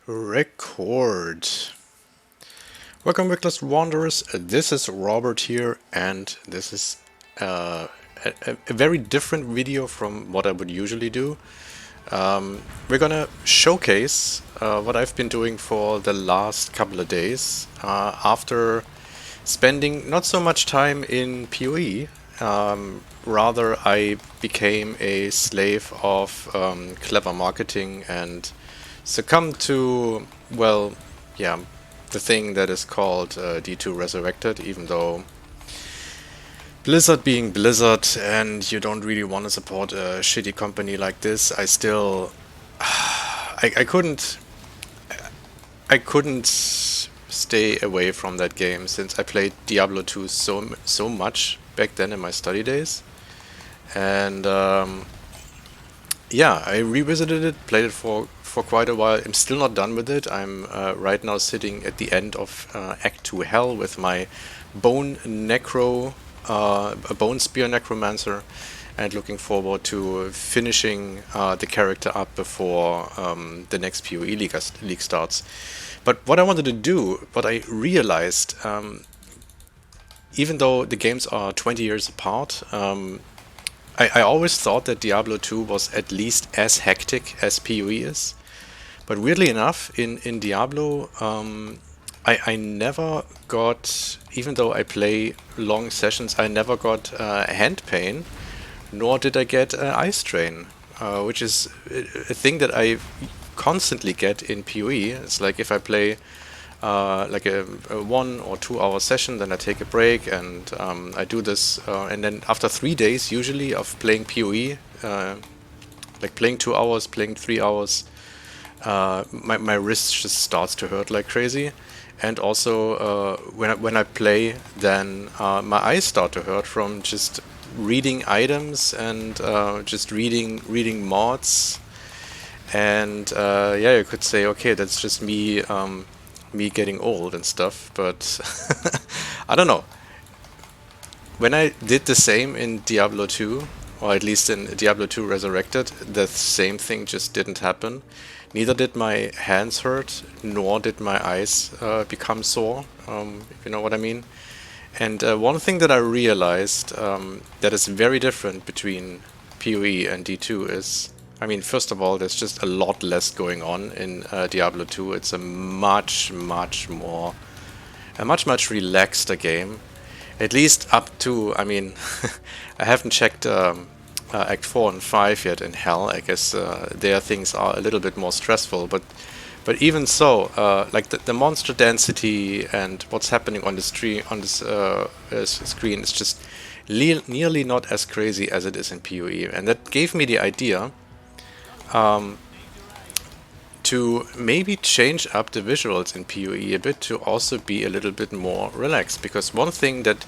Record. Welcome, Wickless Wanderers. This is Robert here, and this is a very different video from what I would usually do. We're gonna showcase what I've been doing for the last couple of days after spending not so much time in PoE. Rather, I became a slave of clever marketing and succumbed to, well, yeah, the thing that is called D2 Resurrected, even though Blizzard being Blizzard and you don't really want to support a shitty company like this, I still I couldn't stay away from that game since I played Diablo 2 so much back then in my study days. And yeah, I revisited it, played it for quite a while. I'm still not done with it. I'm right now sitting at the end of Act 2 Hell with my Bone Necro, a Bone Spear Necromancer, and looking forward to finishing the character up before the next PoE league starts. But what I wanted to do, what I realized, even though the games are 20 years apart, I always thought that Diablo 2 was at least as hectic as PoE is. But weirdly enough, in Diablo, I never got, even though I play long sessions, I never got hand pain, nor did I get eye strain, which is a thing that I constantly get in PoE. It's like if I play like a 1 or 2 hour session, then I take a break and I do this, and then after 3 days usually of playing PoE, like playing 2 hours, playing 3 hours, my wrist just starts to hurt like crazy. And also when I play, then my eyes start to hurt from just reading items and just reading mods. And yeah, you could say, okay, that's just me getting old and stuff, but I don't know. When I did the same in Diablo 2, or at least in Diablo 2 Resurrected, the same thing just didn't happen. Neither did my hands hurt, nor did my eyes become sore, if you know what I mean. And one thing that I realized that is very different between PoE and D2 is, I mean, first of all, there's just a lot less going on in Diablo 2. It's a much relaxed game. At least up to, I mean, I haven't checked Act 4 and 5 yet in Hell. I guess there things are a little bit more stressful, but even so, like the monster density and what's happening on the screen is just nearly not as crazy as it is in PoE, and that gave me the idea to maybe change up the visuals in PoE a bit to also be a little bit more relaxed. Because one thing that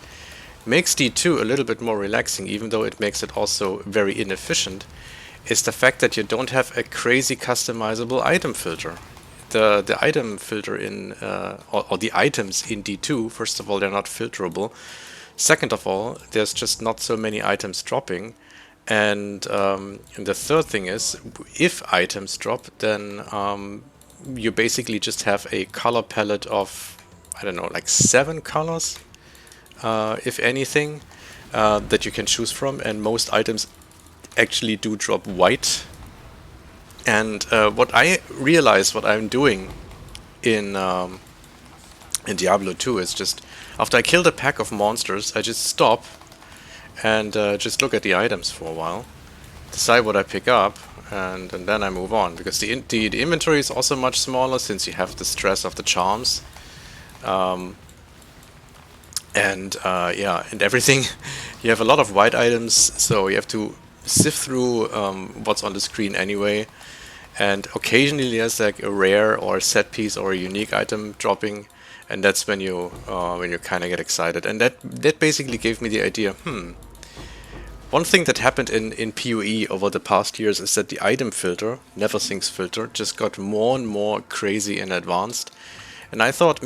makes D2 a little bit more relaxing, even though it makes it also very inefficient, is the fact that you don't have a crazy customizable item filter. The item filter in, or the items in D2, first of all, they're not filterable. Second of all, there's just not so many items dropping. And the third thing is, if items drop, then you basically just have a color palette of, I don't know, like 7 colors, if anything, that you can choose from. And most items actually do drop white. And what I realize what I'm doing in Diablo 2 is just, after I killed a pack of monsters, I just stop and just look at the items for a while, decide what I pick up, and then I move on. Because the inventory is also much smaller since you have the stress of the charms. Yeah, and everything, you have a lot of white items, so you have to sift through what's on the screen anyway. And occasionally there's like a rare or a set piece or a unique item dropping, and that's when you kind of get excited. And that basically gave me the idea, one thing that happened in PoE over the past years is that the item filter, Neversink's filter, just got more and more crazy and advanced. And I thought,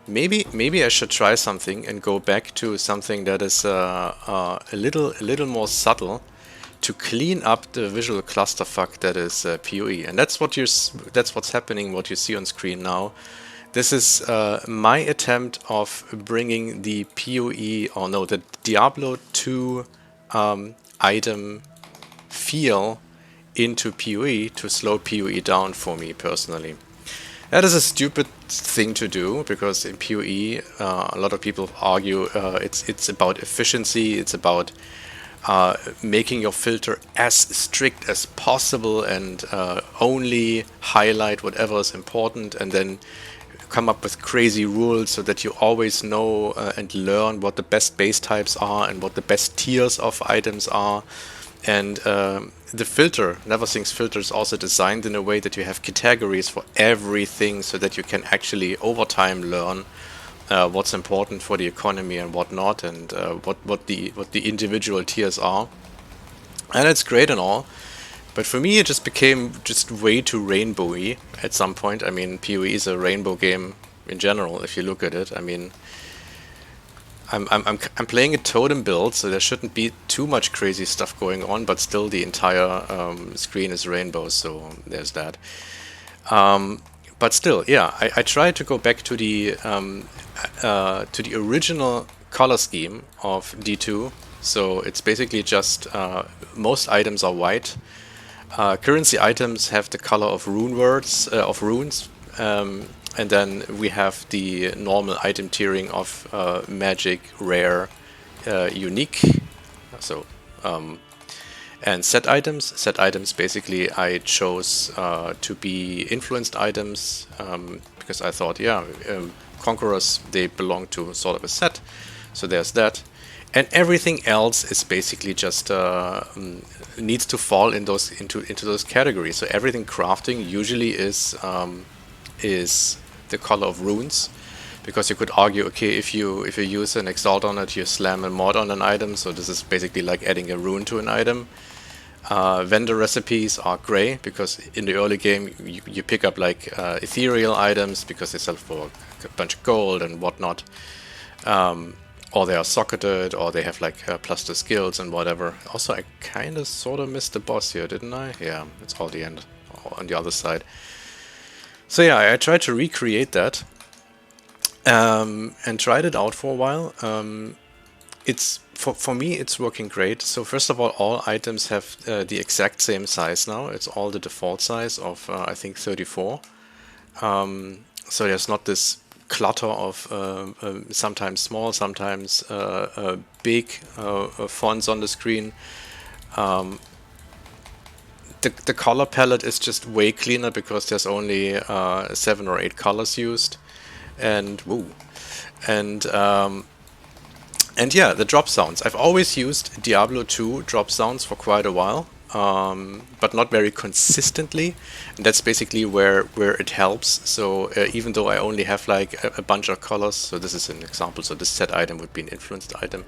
maybe I should try something and go back to something that is a little more subtle, to clean up the visual clusterfuck that is PoE, and that's what's happening. What you see on screen now. This is my attempt of bringing the PoE, or no, the Diablo 2 item feel into PoE to slow PoE down for me personally. That is a stupid thing to do because in PoE, a lot of people argue it's about efficiency, it's about making your filter as strict as possible and only highlight whatever is important, and then come up with crazy rules so that you always know and learn what the best base types are and what the best tiers of items are. And the filter, Neversing's filter, is also designed in a way that you have categories for everything so that you can actually over time learn what's important for the economy and what not, and what the individual tiers are. And it's great and all, but for me it just became just way too rainbowy at some point. I mean, PoE is a rainbow game in general if you look at it. I mean, I'm playing a totem build, so there shouldn't be too much crazy stuff going on, but still the entire screen is rainbow, so there's that. But still, yeah, I tried to go back to the original color scheme of D2. So it's basically just most items are white. Currency items have the color of runes, and then we have the normal item tiering of magic, rare, unique. So and set items. Set items basically I chose to be influenced items because I thought, yeah, conquerors, they belong to sort of a set. So there's that. And everything else is basically just needs to fall in into those categories. So everything crafting usually is the color of runes, because you could argue, okay, if you use an exalt on it, you slam a mod on an item. So this is basically like adding a rune to an item. Vendor recipes are gray because in the early game you pick up like ethereal items because they sell for a bunch of gold and whatnot. Or they are socketed, or they have like plus the skills and whatever. Also, I kind of sort of missed the boss here, didn't I? Yeah, it's all the end on the other side. So yeah, I tried to recreate that and tried it out for a while. It's for me, it's working great. So first of all items have the exact same size now. It's all the default size of I think 34. So there's not this clutter of sometimes small, sometimes big fonts on the screen. The color palette is just way cleaner because there's only 7 or 8 colors used, and yeah, the drop sounds. I've always used Diablo 2 drop sounds for quite a while, but not very consistently. And that's basically where it helps. So even though I only have like a bunch of colors, so this is an example. So this set item would be an influenced item.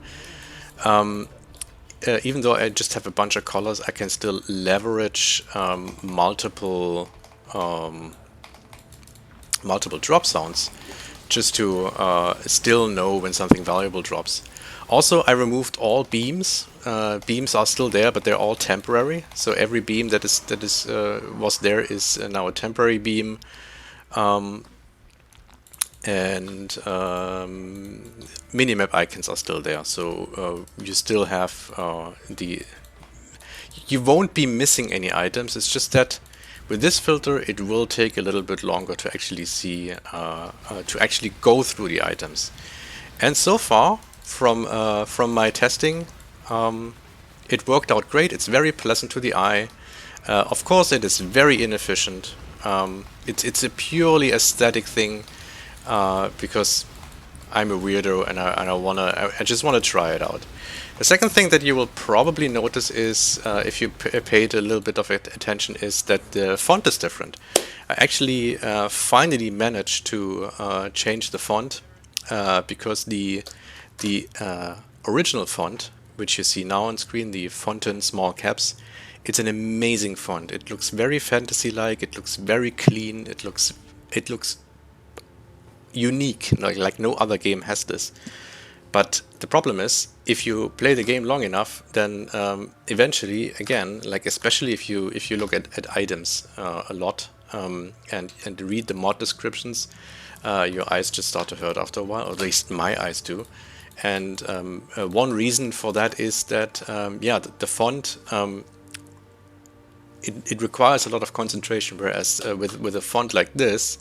Even though I just have a bunch of colors, I can still leverage multiple drop sounds just to still know when something valuable drops. Also, I removed all beams. Beams are still there, but they're all temporary. So every beam that was there is now a temporary beam. And minimap icons are still there. So you still have you won't be missing any items. It's just that with this filter, it will take a little bit longer to actually see, to actually go through the items. And so far, from my testing, it worked out great. It's very pleasant to the eye. Of course, it is very inefficient. It's a purely aesthetic thing because I'm a weirdo and I just wanna try it out. The second thing that you will probably notice is, if you paid a little bit of attention, is that the font is different. I actually finally managed to change the font because the original font, which you see now on screen, the Fontaine small caps, it's an amazing font. It looks very fantasy-like. It looks very clean. It looks unique. Like no other game has this. But the problem is, if you play the game long enough, then eventually, again, like especially if you look at items a lot and read the mod descriptions, your eyes just start to hurt after a while, or at least my eyes do. And one reason for that is that yeah, the font it requires a lot of concentration, whereas with a font like this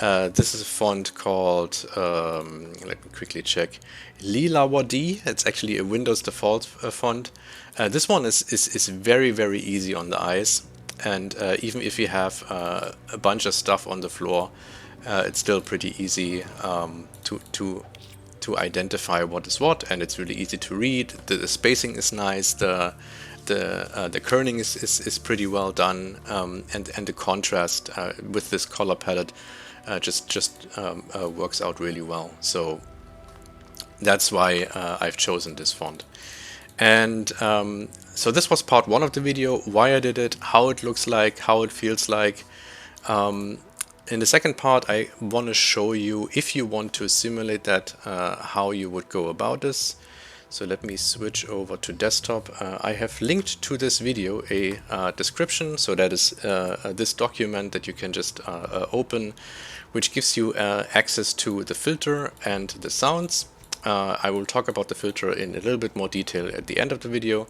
is a font called, let me quickly check, Lilawadi. It's actually a Windows default font. This one is very, very easy on the eyes, and even if you have a bunch of stuff on the floor, it's still pretty easy to identify what is what, and it's really easy to read. The spacing is nice. The kerning is pretty well done, and the contrast with this color palette just works out really well. So that's why I've chosen this font. And so this was part one of the video, why I did it, how it looks like, how it feels like. In the second part, I want to show you, if you want to simulate that, how you would go about this. So let me switch over to desktop. I have linked to this video a description, so that is this document that you can just open, which gives you access to the filter and the sounds. I will talk about the filter in a little bit more detail at the end of the video.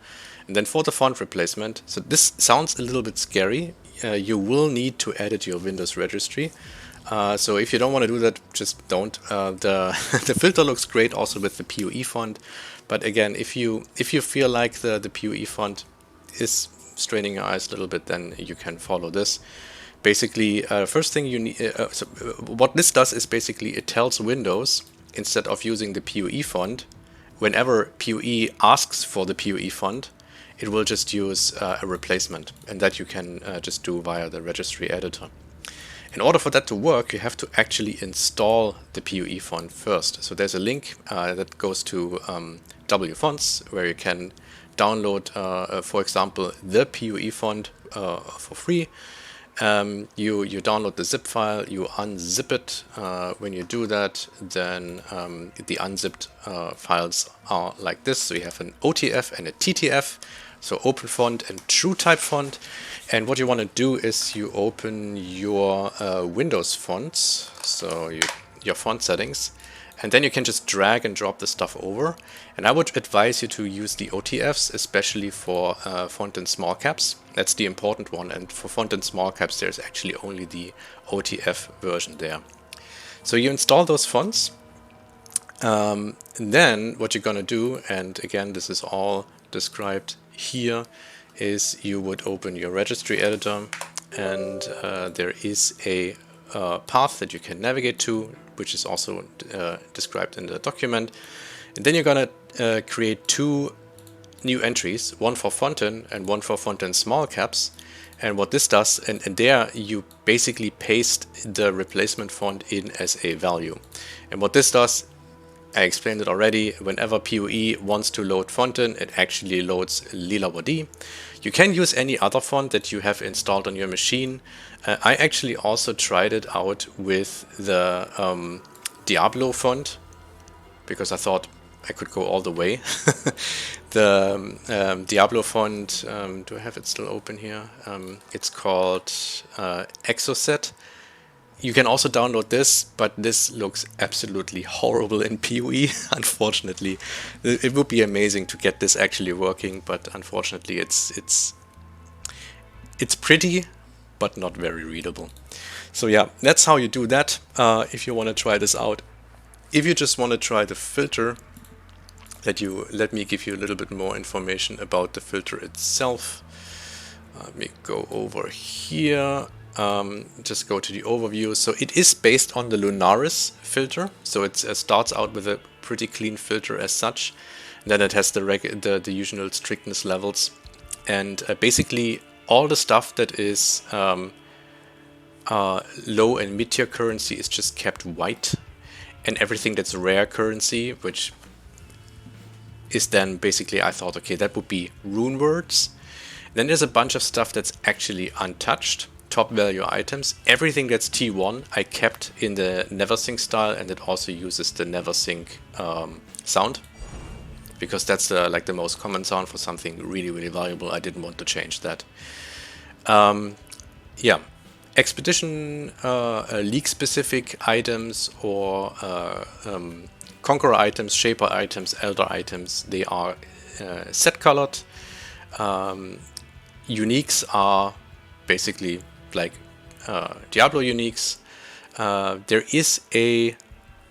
And then for the font replacement, so this sounds a little bit scary. You will need to edit your Windows registry. So if you don't want to do that, just don't. The filter looks great also with the PoE font. But again, if you feel like the PoE font is straining your eyes a little bit, then you can follow this. Basically, first thing you need, so what this does is basically it tells Windows, instead of using the PoE font, whenever PoE asks for the PoE font, it will just use a replacement, and that you can just do via the registry editor. In order for that to work, you have to actually install the PoE font first. So there's a link that goes to WFonts, where you can download, for example, the PoE font for free. You download the zip file, you unzip it. When you do that, then the unzipped files are like this. So you have an OTF and a TTF, so open font and true type font. And what you want to do is you open your Windows fonts, so your font settings, and then you can just drag and drop the stuff over. And I would advise you to use the OTFs, especially for font and small caps. That's the important one, and for font and small caps there's actually only the OTF version there. So you install those fonts, and then what you're gonna do, and again this is all described here, is you would open your registry editor, and there is a path that you can navigate to, which is also described in the document. And then you're gonna create two new entries, one for Fontaine and one for Fontaine small caps. And what this does, and there you basically paste the replacement font in as a value. And what this does, I explained it already, whenever PoE wants to load Fontaine, it actually loads Lilawadi. You can use any other font that you have installed on your machine. I actually also tried it out with the Diablo font, because I thought I could go all the way. The Diablo font, do I have it still open here? It's called Exile. You can also download this, but this looks absolutely horrible in PoE, unfortunately. It would be amazing to get this actually working, but unfortunately it's pretty, but not very readable. So yeah, that's how you do that if you want to try this out. If you just want to try the filter, let me give you a little bit more information about the filter itself. Let me go over here. Just go to the overview. So it is based on the Lunaris filter. So it starts out with a pretty clean filter as such. Then it has the usual strictness levels, and basically all the stuff that is low and mid tier currency is just kept white, and everything that's rare currency, which is then basically, I thought, okay, that would be rune words. Then there's a bunch of stuff that's actually untouched top value items. Everything that's T1 I kept in the never sync style, and it also uses the never sync sound, because that's like the most common sound for something really valuable. I didn't want to change that. Yeah, expedition league specific items or conqueror items, shaper items, elder items, they are set colored. Uniques are basically like Diablo uniques. There is a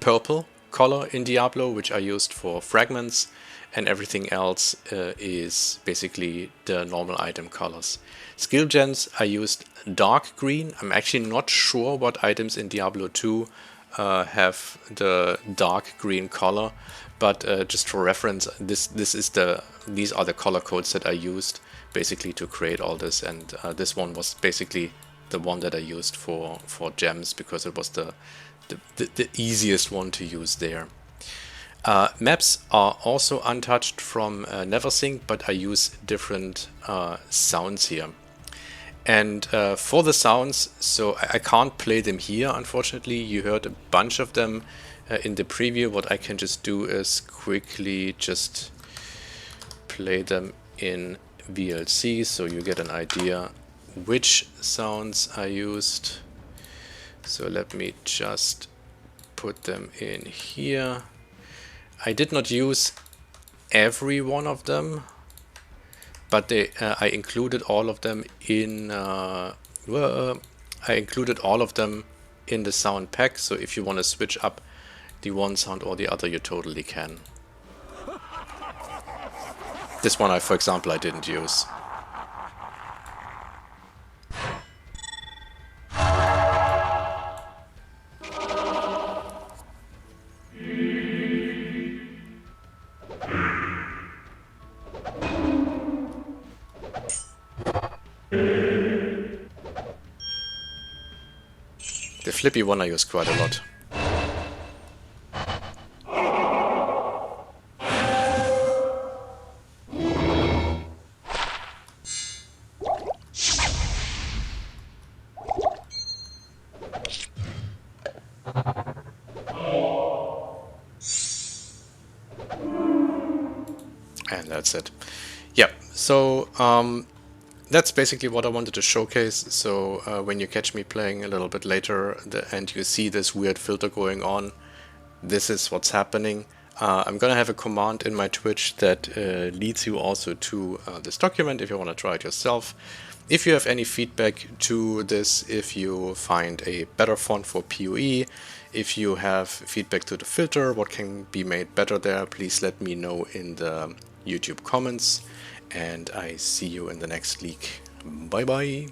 purple color in Diablo which are used for fragments, and everything else is basically the normal item colors. Skill gens I used dark green. I'm actually not sure what items in Diablo 2 have the dark green color, but just for reference, these are the color codes that I used basically to create all this, and this one was basically the one that I used for gems because it was the easiest one to use there. Maps are untouched from Neversync, but I use different sounds here. And for the sounds, so I can't play them here, unfortunately. You heard a bunch of them in the preview. What I can just do is quickly just play them in VLC, so you get an idea which sounds I used. So let me just put them in here. I did not use every one of them, but I included all of them in the sound pack. So if you want to switch up the one sound or the other, you totally can. This one, for example, I didn't use. The flippy one I use quite a lot. And that's it. Yeah, so that's basically what I wanted to showcase. So when you catch me playing a little bit later and you see this weird filter going on, this is what's happening. I'm gonna have a command in my Twitch that leads you also to this document if you want to try it yourself. If you have any feedback to this, if you find a better font for PoE, if you have feedback to the filter, what can be made better there, please let me know in the YouTube comments. And I see you in the next league. Bye bye.